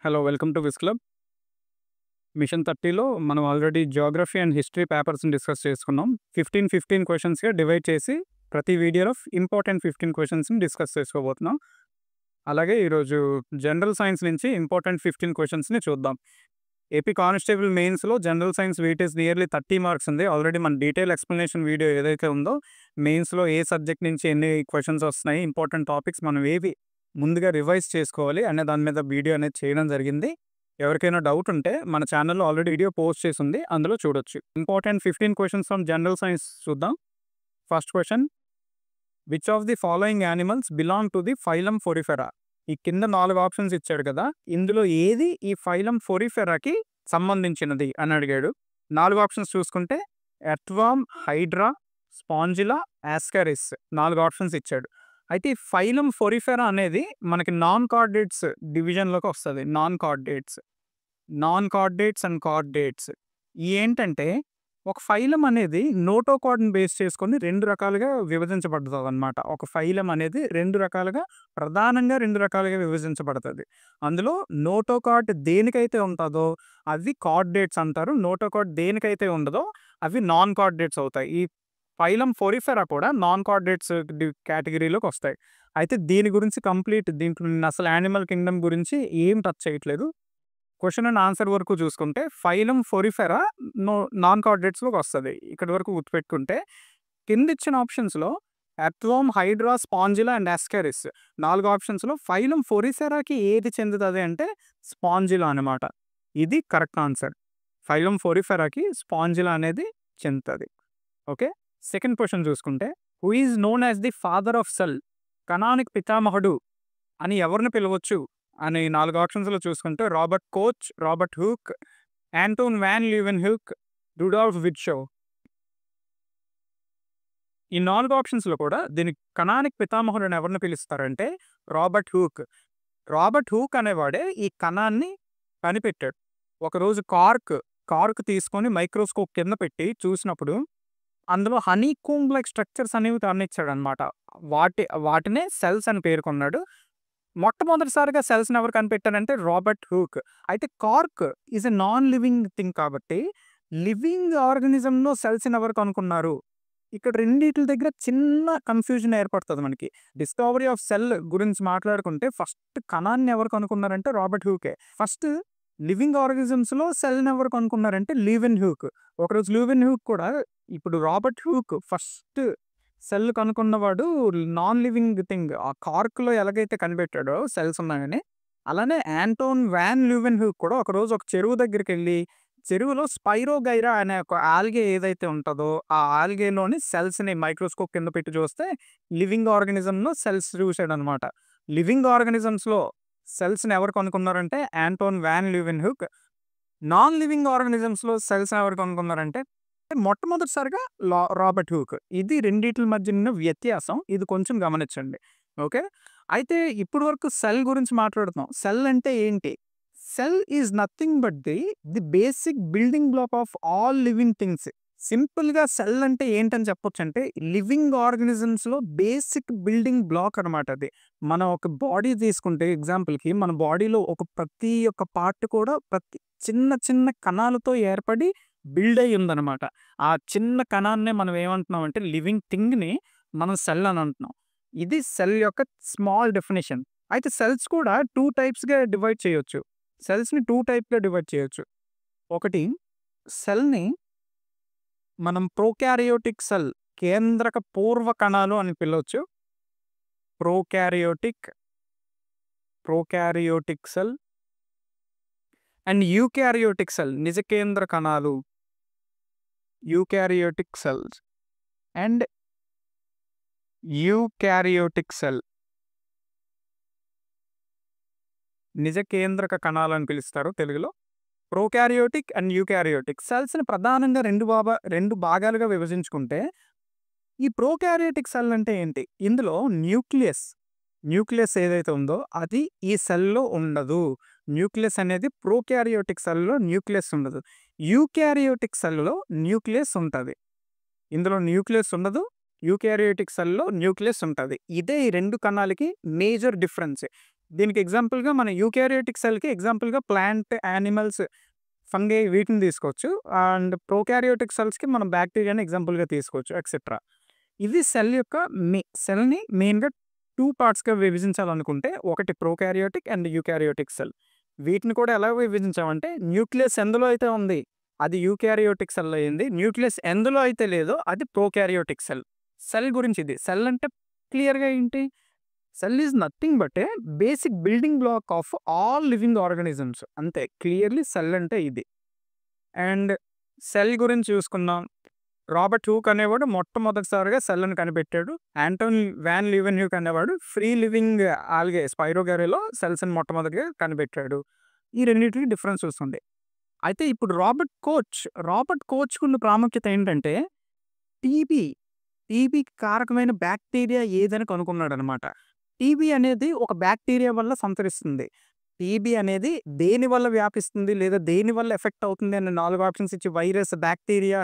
Hello welcome to wiz club. Mission 30లో మనం already geography and history పేపర్స్ని discuss చేసుకున్నాం. 15 క్వశ్చన్స్గా డివైడ్ చేసి ప్రతి వీడియోలో ఇంపార్టెంట్ 15 క్వశ్చన్స్ని డిస్కస్ చేసుకోబోతున్నాం. అలాగే ఈరోజు జనరల్ సైన్స్ నుంచి ఇంపార్టెంట్ 15 క్వశ్చన్స్ని చూద్దాం. ఏపీ కానిస్టేబుల్ మెయిన్స్లో general science weightage nearly 30 marks ఉంది. ఆల్రెడీ మన డీటెయిల్ ఎక్స్ప్లెనేషన్ వీడియో ఏదైతే ఉందో మెయిన్స్లో ఏ సబ్జెక్ట్ నుంచి ఎన్ని క్వశ్చన్స్ వస్తున్నాయి, ఇంపార్టెంట్ టాపిక్స్ మనం ఏవి ముందుగా రివైజ్ చేసుకోవాలి అనే దాని మీద వీడియో అనేది చేయడం జరిగింది. ఎవరికైనా డౌట్ ఉంటే మన ఛానల్లో ఆల్రెడీ వీడియో పోస్ట్ చేసి ఉంది, అందులో చూడొచ్చు. Important 15 questions from general science చూద్దాం. First question, which of the following animals belong to the phylum porifera? ఈ కింద 4 ఆప్షన్స్ ఇచ్చాడు కదా, ఇందులో ఏది ఈ ఫైలం ఫోరిఫెరాకి సంబంధించినది అని అడిగాడు. 4 ఆప్షన్స్ చూసుకుంటే ఎర్త్వామ్, హైడ్రా, స్పాంజిలా, యాస్కారిస్ 4 ఆప్షన్స్ ఇచ్చాడు. అయితే ఈ ఫైలం ఫోరిఫెరా అనేది మనకి నాన్ కార్డేట్స్ డివిజన్లోకి వస్తుంది. నాన్ కార్డేట్స్ అండ్ కార్డేట్స్ ఏంటంటే, ఒక ఫైలం అనేది నోటోకార్డ్ని బేస్ చేసుకొని 2 రకాలుగా విభజించబడుతుంది అనమాట. ఒక ఫైలం అనేది 2 రకాలుగా, ప్రధానంగా 2 రకాలుగా విభజించబడుతుంది. అందులో నోటోకార్డ్ దేనికైతే ఉంటుందో అవి కార్డేట్స్ అంటారు. నోటోకార్డ్ దేనికైతే ఉండదో అవి నాన్ కార్డేట్స్ అవుతాయి. ఈ ఫైలం ఫోరిఫెరా కూడా నాన్ కార్డేట్స్ కేటగిరీలోకి వస్తాయి. అయితే దీని గురించి దీంట్లో నేను అసలు యానిమల్ కింగ్డమ్ గురించి ఏం టచ్ చేయట్లేదు. క్వశ్చన్ అండ్ ఆన్సర్ వరకు చూసుకుంటే ఫైలం ఫోరిఫెరా నాన్ కార్డేట్స్లోకి వస్తుంది. ఇక్కడి వరకు గుర్తుపెట్టుకుంటే కింద ఇచ్చిన ఆప్షన్స్లో ఎర్త్వామ్, హైడ్రా, స్పాంజిలా అండ్ యాస్కారిస్ 4 ఆప్షన్స్లో ఫైలం ఫోరిఫెరాకి ఏది చెందుతుంది అంటే స్పాంజిలా అనమాట. ఇది కరెక్ట్ ఆన్సర్. ఫైలం ఫోరిఫెరాకి స్పాంజిలా అనేది చెందుతుంది. ఓకే. సెకండ్ క్వశ్చన్ చూసుకుంటే, who is known as the father of cell? కణానికి పితామహుడు అని ఎవరిని పిలవచ్చు అని 4 ఆప్షన్స్లో చూసుకుంటే Robert Koch, Robert Hooke, Anton van Leeuwenhoek, Rudolf Virchow. ఈ 4 ఆప్షన్స్లో కూడా దీని కణానికి పితామహుడు అని ఎవరిని పిలుస్తారంటే రాబర్ట్ హూక్. రాబర్ట్ హూక్ అనేవాడే ఈ కణాన్ని కనిపెట్టాడు. ఒకరోజు కార్క్ తీసుకొని మైక్రోస్కోప్ కింద పెట్టి చూసినప్పుడు అందులో హనీ కూంబ్ లైక్ స్ట్రక్చర్స్ అనేవి గమనించాడు అనమాట. వాటినే సెల్స్ అని పేర్కొన్నాడు. మొట్టమొదటిసారిగా సెల్స్ని ఎవరు కనిపెట్టారంటే రాబర్ట్ హూక్. అయితే cork is a non living thing కాబట్టి లివింగ్ ఆర్గనిజంలో సెల్స్ని ఎవరు కనుక్కున్నారు? ఇక్కడ రెండిటి దగ్గర చిన్న కన్ఫ్యూజన్ ఏర్పడుతుంది మనకి. డిస్కవరీ ఆఫ్ సెల్ గురించి మాట్లాడుకుంటే ఫస్ట్ కణాన్ని ఎవరు కనుక్కున్నారంటే రాబర్ట్ హూకే. ఫస్ట్ లివింగ్ ఆర్గనిజమ్స్లో సెల్ని ఎవరు కనుక్కున్నారంటే లీవెన్హూక్. ఒకరోజు లీవెన్హూక్ కూడా, ఇప్పుడు రాబర్ట్ హూక్ ఫస్ట్ సెల్ కనుక్కున్నవాడు నాన్ లివింగ్ థింగ్ ఆ కార్క్లో ఎలాగైతే కనిపెట్టాడో సెల్స్ ఉన్నాయని, అలానే యాంటోన్ వ్యాన్ లీవెన్హూక్ కూడా ఒకరోజు ఒక చెరువు దగ్గరికి వెళ్ళి చెరువులో స్పైరోగైరా అనే ఒక ఆల్గే ఏదైతే ఉంటుందో ఆ ఆల్గేలోని సెల్స్ని మైక్రోస్కోప్ కింద పెట్టి చూస్తే లివింగ్ ఆర్గనిజంలో సెల్స్ చూశాడు అనమాట. లివింగ్ ఆర్గనిజమ్స్లో సెల్స్ని ఎవరు కనుక్కున్నారంటే Anton van Leeuwenhoek. Non living ఆర్గనిజమ్స్లో సెల్స్ ఎవరు కనుక్కున్నారంటే మొట్టమొదటిసారిగా రాబర్ట్ హూక్. ఇది రెండిటి మధ్య ఉన్న వ్యత్యాసం. ఇది కొంచెం గమనించండి. ఓకే. అయితే ఇప్పుడు వరకు సెల్ గురించి మాట్లాడుతున్నాం. సెల్ అంటే ఏంటి? Cell is nothing but the basic building black of all living things. సింపుల్గా సెల్ అంటే ఏంటని చెప్పొచ్చు అంటే లివింగ్ ఆర్గనిజమ్స్లో బేసిక్ బిల్డింగ్ బ్లాక్ అనమాట. అది మనం ఒక బాడీ తీసుకుంటే ఎగ్జాంపుల్కి మన బాడీలో ప్రతి ఒక్క పార్ట్ కూడా ప్రతి చిన్న చిన్న కణాలతో ఏర్పడి బిల్డ్ అయ్యి ఉందన్నమాట. ఆ చిన్న కణాన్నే మనం ఏమంటున్నాం అంటే లివింగ్ థింగ్ని మనం సెల్ అని అంటున్నాం. ఇది సెల్ యొక్క స్మాల్ డెఫినేషన్. అయితే సెల్స్ కూడా 2 టైప్స్గా డివైడ్ చేయొచ్చు. సెల్స్ని 2 టైప్గా డివైడ్ చేయొచ్చు. ఒకటి, సెల్ని మనం ప్రోకారియోటిక్ సెల్, కేంద్రక పూర్వ కణాలు అని పిలవచ్చు. Prokaryotic cell and eukaryotic cell, నిజకేంద్ర కణాలు. Eukaryotic cells and eukaryotic cell, నిజకేంద్రక కణాలు అని పిలుస్తారు తెలుగులో. ప్రోకారియోటిక్ అండ్ యూకారియోటిక్ సెల్స్ని ప్రధానంగా 2 భాగాలుగా విభజించుకుంటే, ఈ ప్రోకారియోటిక్ సెల్ అంటే ఏంటి? ఇందులో న్యూక్లియస్ ఏదైతే ఉందో అది ఈ సెల్లో ఉండదు. న్యూక్లియస్ అనేది ప్రోకారియోటిక్ సెల్లో న్యూక్లియస్ ఉండదు. యూకారియోటిక్ సెల్లో న్యూక్లియస్ ఉంటుంది. ఇందులో న్యూక్లియస్ ఉండదు, యూకారియోటిక్ సెల్లో న్యూక్లియస్ ఉంటుంది. ఇదే ఈ 2 కణాలకి మేజర్ డిఫరెన్స్. దీనికి ఎగ్జాంపుల్‌గా మన యూకారియోటిక్ సెల్‌కి ఎగ్జాంపుల్‌గా ప్లాంట్, యానిమల్స్, ఫంగై వీటిని తీసుకోవచ్చు. అండ్ ప్రోకారియోటిక్ సెల్స్‌కి మనం బ్యాక్టీరియాని ఎగ్జాంపుల్‌గా తీసుకోవచ్చు ఎక్సెట్రా. ఇది సెల్ యొక్క సెల్‌ని మెయిన్‌గా 2 పార్ట్స్‌గా విభజించాలనుకుంటే ఒకటి ప్రోకారియోటిక్ అండ్ యూకారియోటిక్ సెల్. వీటిని కూడా ఎలా విభజించామంటే న్యూక్లియస్ ఎందులో అయితే ఉంది అది యూకారియోటిక్ సెల్ అయింది. న్యూక్లియస్ ఎందులో అయితే లేదో అది ప్రోకారియోటిక్ సెల్. సెల్ గురించి ఇది. సెల్ అంటే క్లియర్‌గా ఏంటి? Cell is nothing but A basic building black of all living organisms. అంతే క్లియర్‌లీ సెల్ అంటే ఇది. అండ్ సెల్ గురించి చూసుకుందాం. రాబర్ట్ హూక్ అనేవాడు మొట్టమొదటిసారిగా సెల్‌ని కనిపెట్టాడు. ఆంటోన్ వాన్ లీవెన్‌హ్యూక్ అనేవాడు ఫ్రీ లివింగ్ ఆల్గే స్పైరోగైరాలో సెల్స్‌ని మొట్టమొదటిగా కనిపెట్టాడు. ఈ రెండిటికి డిఫరెన్స్ చూస్తుంది. అయితే ఇప్పుడు రాబర్ట్ కోచ్‌కున్న ప్రాముఖ్యత ఏంటంటే టీబీ, టీబీకి కారకమైన బ్యాక్టీరియా ఏదని కనుక్కున్నాడనమాట. టీబీ అనేది ఒక బ్యాక్టీరియా వల్ల సంతరిస్తుంది. టీబీ అనేది దేని వల్ల వ్యాపిస్తుంది లేదా దేని వల్ల ఎఫెక్ట్ అవుతుంది అనే 4 ఆప్షన్స్ ఇచ్చి వైరస్, బ్యాక్టీరియా,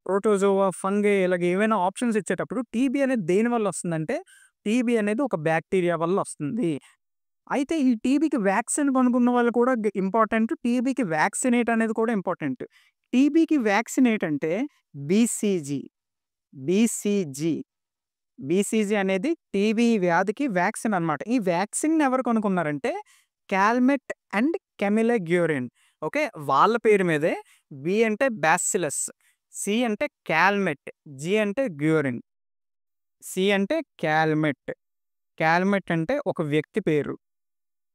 ప్రోటోజోవా, ఫంగై ఇలాగ ఏవైనా ఆప్షన్స్ ఇచ్చేటప్పుడు టీబీ అనేది దేని వల్ల వస్తుందంటే టీబీ అనేది ఒక బ్యాక్టీరియా వల్ల వస్తుంది. అయితే ఈ టీబీకి వ్యాక్సిన్ కనుక్కున్న వాళ్ళు కూడా ఇంపార్టెంట్. టీబీకి వ్యాక్సినేట్ అనేది కూడా ఇంపార్టెంట్. టీబీకి వ్యాక్సిన్ ఏంటంటే బీసీజీ. బీసీజీ. బీసీజీ అనేది టీబీ వ్యాధికి వ్యాక్సిన్ అనమాట. ఈ వ్యాక్సిన్‌ని ఎవరు కనుక్కున్నారంటే కాల్మెట్ అండ్ కెమిలా గ్యూరిన్. ఓకే. వాళ్ళ పేరు మీదే బి అంటే బాసిల్లస్, సి అంటే కాల్మెట్, జి అంటే గ్యూరిన్. సి అంటే కాల్మెట్. కాల్మెట్ అంటే ఒక వ్యక్తి పేరు.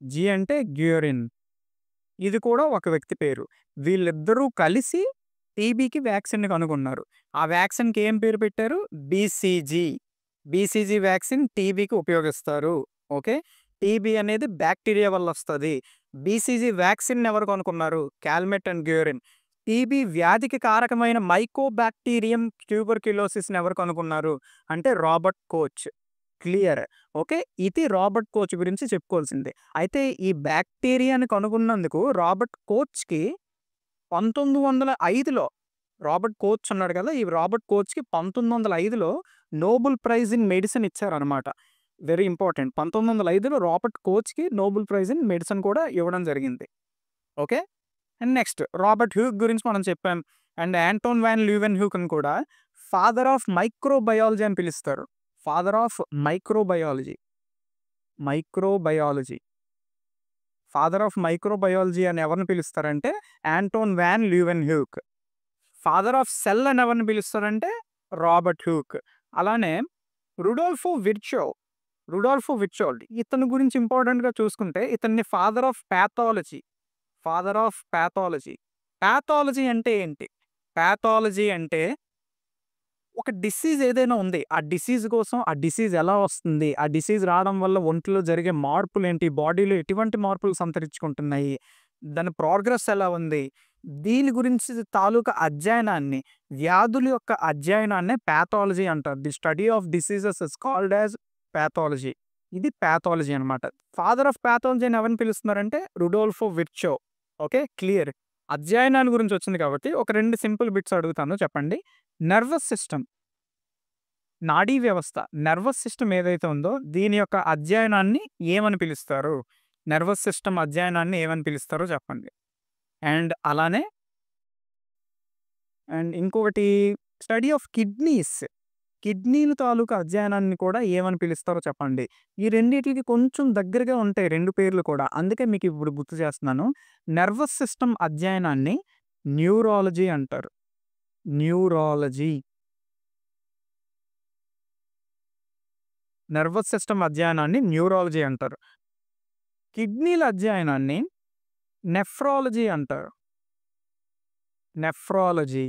జి అంటే గ్యూరిన్. ఇది కూడా ఒక వ్యక్తి పేరు. వీళ్ళిద్దరూ కలిసి టీబీకి వ్యాక్సిన్‌ని కనుగొన్నారు. ఆ వ్యాక్సిన్‌కి ఏం పేరు పెట్టారు? బీసీజీ. బీసీజీ వ్యాక్సిన్ టీబీకి ఉపయోగిస్తారు. ఓకే. టీబీ అనేది బ్యాక్టీరియా వల్ల వస్తది. బీసీజీ వ్యాక్సిన్‌ని ఎవరు కనుక్కున్నారు? కాల్మెట్ అండ్ గ్యూరిన్. టీబీ వ్యాధికి కారకమైన మైకోబాక్టీరియం ట్యూబర్క్యులోసిస్‌ని ఎవరు కనుక్కున్నారు? అంటే రాబర్ట్ కోచ్. క్లియర్. ఓకే. ఇది రాబర్ట్ కోచ్ గురించి చెప్పుకోవాల్సింది. అయితే ఈ బ్యాక్టీరియాని కనుగొన్నందుకు రాబర్ట్ కోచ్‌కి 1905లో రాబర్ట్ కోచ్ ఉన్నాడు కదా! ఈ రాబర్ట్ కోచ్‌కి 1905లో నోబెల్ ప్రైజ్ ఇన్ మెడిసిన్ ఇచ్చారనమాట. Very important. 1905లో రాబర్ట్ కోచ్‌కి నోబెల్ ప్రైజ్ ఇన్ మెడిసిన్ కూడా ఇవ్వడం జరిగింది. Okay. And next Robert Hooke గురించి మనం చెప్పాం. అండ్ ఆంటోన్ వాన్ లీవెన్‌హ్యూక్‌ని కూడా ఫాదర్ ఆఫ్ మైక్రోబయాలజీ అని పిలుస్తారు. Father of microbiology. Microbiology. Father of microbiology అని ఎవరిని పిలుస్తారంటే Anton van Leeuwenhoek. Father of cell అని ఎవరిని పిలుస్తారంటే రాబర్ట్ హ్యూక్. అలానే రుడోల్ఫో విర్చో. రుడోల్ఫో విర్చోల్డ్. ఇతని గురించి ఇంపార్టెంట్‌గా చూసుకుంటే ఇతన్ని father of pathology. Father of pathology. Pathology అంటే ఏంటి? పాథాలజీ అంటే ఒక డిసీజ్ ఏదైనా ఉంది. ఆ డిసీజ్ కోసం ఆ డిసీజ్ ఎలా వస్తుంది? ఆ డిసీజ్ రావడం వల్ల ఒంటిలో జరిగే మార్పులేంటి? బాడీలో ఎటువంటి మార్పులు సంతరించుకుంటున్నాయి? దాని ప్రోగ్రెస్ ఎలా ఉంది? దీని గురించి తాలూకా అధ్యయనాన్ని, వ్యాధుల యొక్క అధ్యయనాన్నే పాథాలజీ అంటారు. The study of diseases is called as pathology. ఇది పాథాలజీ అనమాట. ఫాదర్ ఆఫ్ పాథాలజీ అని ఎవరిని పిలుస్తున్నారంటే రుడోల్ఫో విర్చో. ఓకే. క్లియర్. అధ్యయనాల గురించి వచ్చింది కాబట్టి ఒక 2 సింపుల్ బిట్స్ అడుగుతాను చెప్పండి. నర్వస్ సిస్టమ్, నాడీ వ్యవస్థ, నర్వస్ సిస్టమ్ ఏదైతే ఉందో దీని యొక్క అధ్యయనాన్ని ఏమని పిలుస్తారు? నర్వస్ సిస్టమ్ అధ్యయనాన్ని ఏమని పిలుస్తారో చెప్పండి. అండ్ అలానే ఇంకొకటి స్టడీ ఆఫ్ కిడ్నీస్. కిడ్నీల తాలూకా అధ్యయనాన్ని కూడా ఏమని పిలుస్తారో చెప్పండి. ఈ రెండిటికి కొంచెం దగ్గరగా ఉంటాయి 2 పేర్లు కూడా. అందుకే మీకు ఇప్పుడు గుర్తు చేస్తున్నాను. నర్వస్ సిస్టమ్ అధ్యయనాన్ని న్యూరాలజీ అంటారు. న్యూరాలజీ. నర్వస్ సిస్టమ్ అధ్యయనాన్ని న్యూరాలజీ అంటారు. కిడ్నీల అధ్యయనాన్ని నెఫ్రాలజీ అంటారు. Nephrology.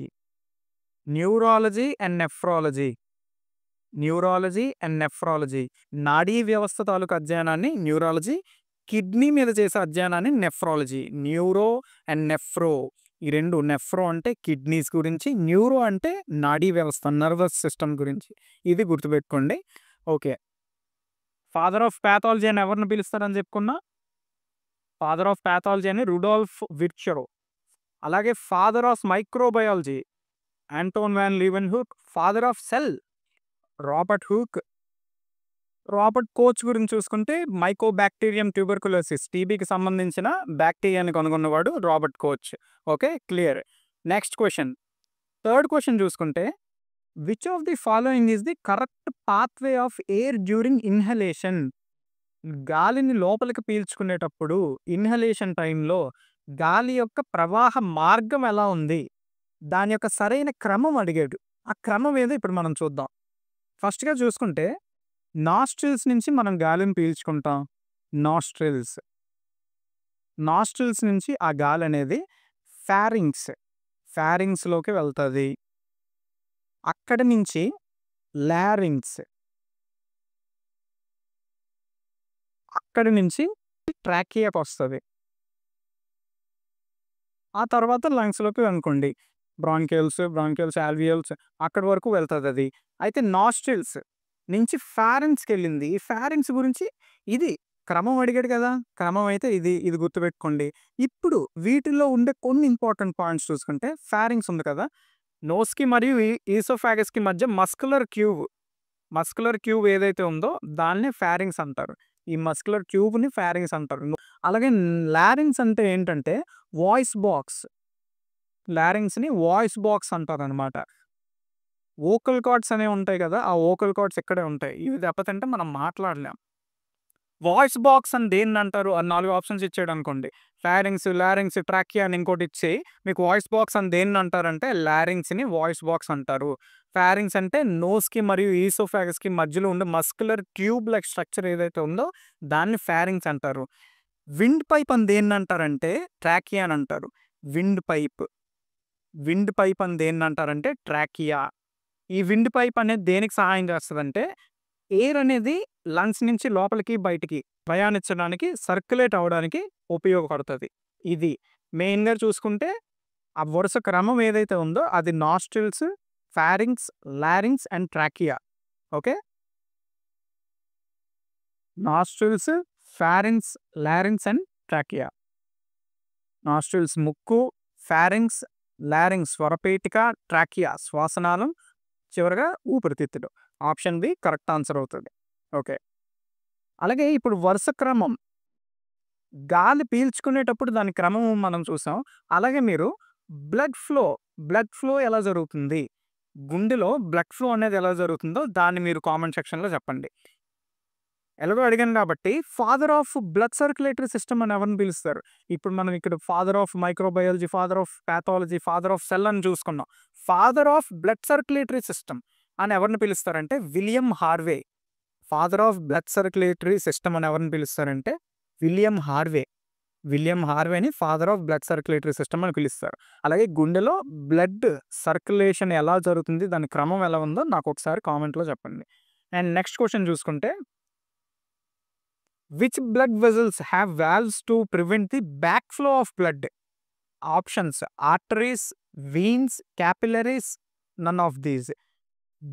Neurology and nephrology. Neurology and nephrology. నాడీ వ్యవస్థ తాలూకు అధ్యయనాన్ని న్యూరాలజీ. కిడ్నీ మీద చేసే అధ్యయనాన్ని నెఫ్రాలజీ. Neuro and nephro. ఈ 2 నెఫ్రో అంటే కిడ్నీస్ గురించి, న్యూరో అంటే నాడీ వ్యవస్థ నర్వస్ సిస్టమ్ గురించి. ఇది గుర్తుపెట్టుకోండి. ఓకే. ఫాదర్ ఆఫ్ పాథాలజీ అని ఎవరిని పిలుస్తారని చెప్పుకున్నా? ఫాదర్ ఆఫ్ పాథాలజీ అని రుడోల్ఫ్ విర్చో. అలాగే father of microbiology Anton van Leeuwenhoek. Father of cell Robert Hooke. Robert Koch గురించి చూసుకుంటే మైకోబాక్టీరియం ట్యూబర్కులోసిస్ టీబీకి సంబంధించిన బ్యాక్టీరియాని కనుగొన్నవాడు Robert Koch. Okay, clear. Next question, third question చూసుకుంటే which of the following is the correct pathway of air during inhalation? గాలిని లోపలికి పీల్చుకునేటప్పుడు inhalation టైంలో గాలి యొక్క ప్రవాహ మార్గం ఎలా ఉంది, దాని యొక్క సరైన క్రమం అడిగాడు. ఆ క్రమం ఏదో ఇప్పుడు మనం చూద్దాం. ఫస్ట్గా చూసుకుంటే నాస్ట్రిల్స్ నుంచి మనం గాలిని పీల్చుకుంటాం. నాస్ట్రిల్స్ నాస్ట్రిల్స్ నుంచి ఆ గాలి అనేది ఫ్యారింగ్స్లోకి వెళ్తుంది. అక్కడి నుంచి లారింగ్స్, అక్కడి నుంచి ట్రాకియాకి వస్తుంది. ఆ తర్వాత లంగ్స్లోకి అనుకోండి బ్రాంకియల్స్ ఆల్వియల్స్ అక్కడి వరకు వెళ్తుంది అది. అయితే నాస్ట్రిల్స్ నుంచి ఫారింగ్స్కి వెళ్ళింది. ఈ ఫారింగ్స్ గురించి ఇది క్రమం అడిగాడు కదా, క్రమం అయితే ఇది గుర్తుపెట్టుకోండి. ఇప్పుడు వీటిలో ఉండే కొన్ని ఇంపార్టెంట్ పాయింట్స్ చూసుకుంటే ఫారింగ్స్ ఉంది కదా, నోస్కి మరియు ఈసోఫాగస్కి మధ్య మస్కులర్ క్యూబ్ ఏదైతే ఉందో దాన్నే ఫారింగ్స్ అంటారు. ఈ మస్కులర్ క్యూబ్ని ఫారింగ్స్ అంటారు. అలాగే లారింగ్స్ అంటే ఏంటంటే వాయిస్ బాక్స్, లారింగ్స్ని వాయిస్ బాక్స్ అంటారు అనమాట. వోకల్ కార్డ్స్ అనేవి ఉంటాయి కదా, ఆ వోకల్ కార్డ్స్ ఇక్కడే ఉంటాయి. ఇవి దెబ్బతింటే మనం మాట్లాడలేం. వాయిస్ బాక్స్ అని దేన్ని అంటారు? 4 ఆప్షన్స్ ఇచ్చాడు అనుకోండి, ఫారింగ్స్, లారింగ్స్, ట్రాకియా అని ఇంకోటి ఇచ్చి మీకు వాయిస్ బాక్స్ అని దేన్ని అంటారంటే లారింగ్స్ని వాయిస్ బాక్స్ అంటారు. ఫారింగ్స్ అంటే నోస్కి మరియు ఈసోఫాగస్కి మధ్యలో ఉండే మస్కులర్ ట్యూబ్ లైక్ స్ట్రక్చర్ ఏదైతే ఉందో దాన్ని ఫారింగ్స్ అంటారు. విండ్ పైప్ అని దేన్ని అంటారంటే ట్రాకియా అని అంటారు. విండ్ పైప్ అని దేన్ని అంటారంటే ట్రాకియా. ఈ విండ్ పైప్ అనేది దేనికి సహాయం చేస్తుందంటే ఎయిర్ అనేది లంగ్స్ నుంచి లోపలికి బయటికి ప్రయాణించడానికి, సర్క్యులేట్ అవ్వడానికి ఉపయోగపడుతుంది. ఇది మెయిన్గా చూసుకుంటే ఆ వరుస క్రమం ఏదైతే ఉందో అది nostrils, pharynx, లారింగ్స్ and trachea. Okay, nostrils, pharynx, లారింగ్స్ and trachea. Nostrils ముక్కు, ఫారింగ్స్, లారింగ్స్ స్వరపేటిక, ట్రాకియా శ్వాసనాళం, చివరగా ఊపిరితిత్తులు. ఆప్షన్ బి కరెక్ట్ ఆన్సర్ అవుతుంది. ఓకే, అలాగే ఇప్పుడు వరుస క్రమం గాలి పీల్చుకునేటప్పుడు దాని క్రమం మనం చూసాం. అలాగే మీరు బ్లడ్ ఫ్లో ఎలా జరుగుతుంది, గుండెలో బ్లడ్ ఫ్లో అనేది ఎలా జరుగుతుందో దాన్ని మీరు కామెంట్ సెక్షన్లో చెప్పండి. ఎలాగో అడిగాను కాబట్టి father of blood circulatory system అని ఎవరిని పిలుస్తారు? ఇప్పుడు మనం ఇక్కడ father of microbiology, father of pathology, father of cell అని చూసుకున్నాం. Father of blood circulatory system అని ఎవరిని పిలుస్తారంటే William Harvey. Father of blood circulatory system అని ఎవరిని పిలుస్తారంటే విలియం హార్వేని father of blood circulatory system అని పిలుస్తారు. అలాగే గుండెలో బ్లడ్ సర్క్యులేషన్ ఎలా జరుగుతుంది, దాని క్రమం ఎలా ఉందో నాకు ఒకసారి కామెంట్లో చెప్పండి. అండ్ నెక్స్ట్ క్వశ్చన్ చూసుకుంటే which blood vessels have valves to prevent the back flow of blood? Options arteries, veins, capillaries, none of these.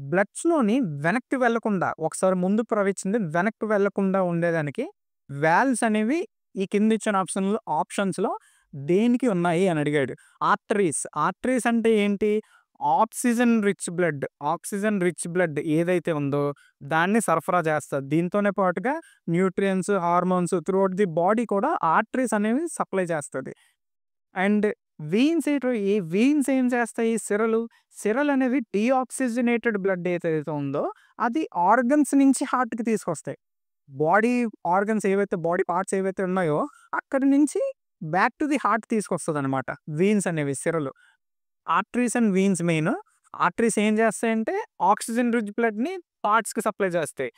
బ్లడ్స్లోని వెనక్కి వెళ్లకుండా, ఒకసారి ముందు ప్రవహించింది వెనక్కి వెళ్లకుండా ఉండేదానికి వాల్వ్స్ అనేవి ఈ కింద ఇచ్చిన ఆప్షన్స్లో దేనికి ఉన్నాయి అని అడిగాడు. ఆర్టరీస్ అంటే ఏంటి? ఆక్సిజన్ రిచ్ బ్లడ్ ఏదైతే ఉందో దాన్ని సరఫరా చేస్తుంది. దీంతోనే పాటుగా nutrients, hormones throughout the body కూడా ఆర్టరీస్ అనేవి సప్లై చేస్తుంది. అండ్ వీన్స్ ఏం చేస్తాయి? సిరలు అనేవి డీఆక్సిజనేటెడ్ బ్లడ్ ఏదైతే ఉందో అది ఆర్గన్స్ నుంచి హార్ట్కి తీసుకొస్తాయి. బాడీ ఆర్గన్స్ ఏవైతే, బాడీ పార్ట్స్ ఏవైతే ఉన్నాయో అక్కడి నుంచి బ్యాక్ టు ది హార్ట్ తీసుకొస్తుంది అనమాట వీన్స్ అనేవి, సిరలు. Arteries and veins main. Arteries ఏం చేస్తాయంటే ఆక్సిజన్ రిచ్ బ్లడ్ని పార్ట్స్కి సప్లై చేస్తాయి.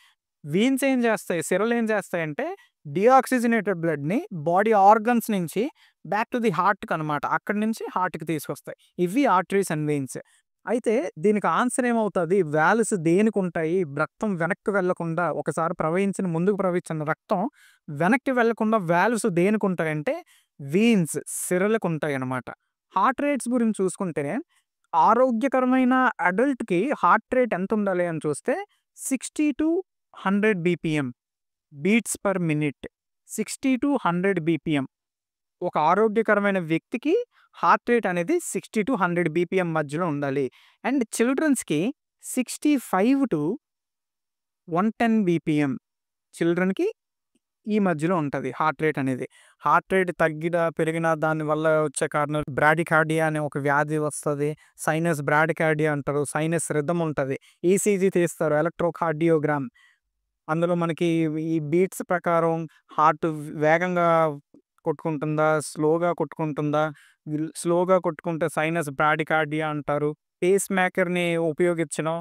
వీన్స్ ఏం చేస్తాయి, సిరలు ఏం చేస్తాయంటే డిఆక్సిజనేటెడ్ బ్లడ్ని బాడీ ఆర్గన్స్ నుంచి బ్యాక్ టు ది హార్ట్కి అనమాట, అక్కడి నుంచి హార్ట్కి తీసుకొస్తాయి. ఇవి ఆర్టరీస్ అండ్ వీన్స్. అయితే దీనికి ఆన్సర్ ఏమవుతుంది? వాల్వ్స్ దేనికి ఉంటాయి? రక్తం వెనక్కి వెళ్లకుండా, ఒకసారి ముందుకు ప్రవహించిన రక్తం వెనక్కి వెళ్లకుండా వాల్వ్స్ దేనికి ఉంటాయంటే వీన్స్, సిరలకు ఉంటాయి అన్నమాట. హార్ట్ రేట్స్ గురించి చూసుకుంటే ఆరోగ్యకరమైన అడల్ట్కి హార్ట్ రేట్ ఎంత ఉండాలి అని చూస్తే 60 to 100 BPM beats per minute. 60 to 100 BPM. ఒక ఆరోగ్యకరమైన వ్యక్తికి హార్ట్ రేట్ అనేది 60 to 100 BPM మధ్యలో ఉండాలి. అండ్ చిల్డ్రన్స్కి 65 to 110 బీపీఎం చిల్డ్రన్‌కి ఈ మధ్యలో ఉంటది హార్ట్ రేట్ అనేది. హార్ట్ రేట్ తగ్గినా, పెరిగినా దానివల్ల వచ్చే కారణాలు బ్రాడికార్డియా అనే ఒక వ్యాధి వస్తది. సైనస్ బ్రాడికార్డియా అంటారు. సైనస్ రిథమ్ ఉంటది. ఈసీజీ తీస్తారు. ఎలక్ట్రోకార్డియోగ్రామ్. అందులో మనకి ఈ బీట్స్ ప్రకారం హార్ట్ వేగంగా కొట్టుకుంటుందా? స్లోగా కొట్టుకుంటుందా? స్లోగా కొట్టుకుంటే సైనస్ బ్రాడికార్డియా అంటారు. పేస్ మేకర్‌ని ఉపయోగించడం.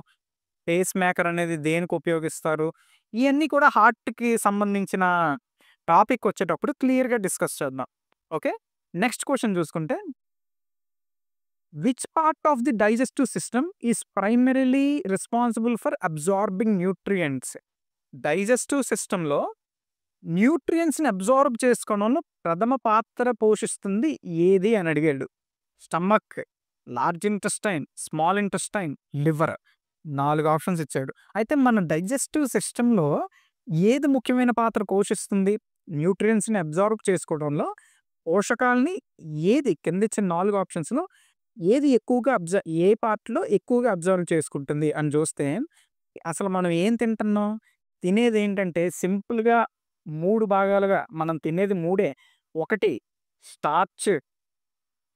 పేస్ మేకర్ అనేది దేనికి ఉపయోగిస్తారు? ఇయన్నీ కూడా హార్ట్‌కి సంబంధించిన టాపిక్ వచ్చేటప్పుడు క్లియర్‌గా డిస్కస్ చేద్దాం. ఓకే. నెక్స్ట్ క్వెషన్ చూసుకుంటే which part of the digestive system is primarily responsible for absorbing nutrients? Digestive సిస్టమ్‌లో న్యూట్రియంట్స్‌ని అబ్సార్బ్ చేసుకోవడంలో ప్రథమ పాత్ర పోషిస్తుంది ఏది అని అడిగాడు. Stomach, large intestine, small intestine, liver. 4 options ఇచ్చాడు. అయితే మన డైజెస్టివ్ సిస్టమ్‌లో ఏది ముఖ్యమైన పాత్ర పోషిస్తుంది? న్యూట్రియంట్స్‌ని అబ్సార్బ్ చేసుకోవడంలో పోషకాల్ని ఏది కిందిచ్చిన 4 ఆప్షన్స్‌లో ఏది ఎక్కువగా ఏ పార్ట్‌లో ఎక్కువగా అబ్జర్వ్ చేసుకుంటుంది అని చూస్తే, అసలు మనం ఏం తింటున్నాం? తినేదేంటంటే సింపుల్‌గా 3 భాగాలుగా మనం తినేది 3. 1 స్టార్చ్.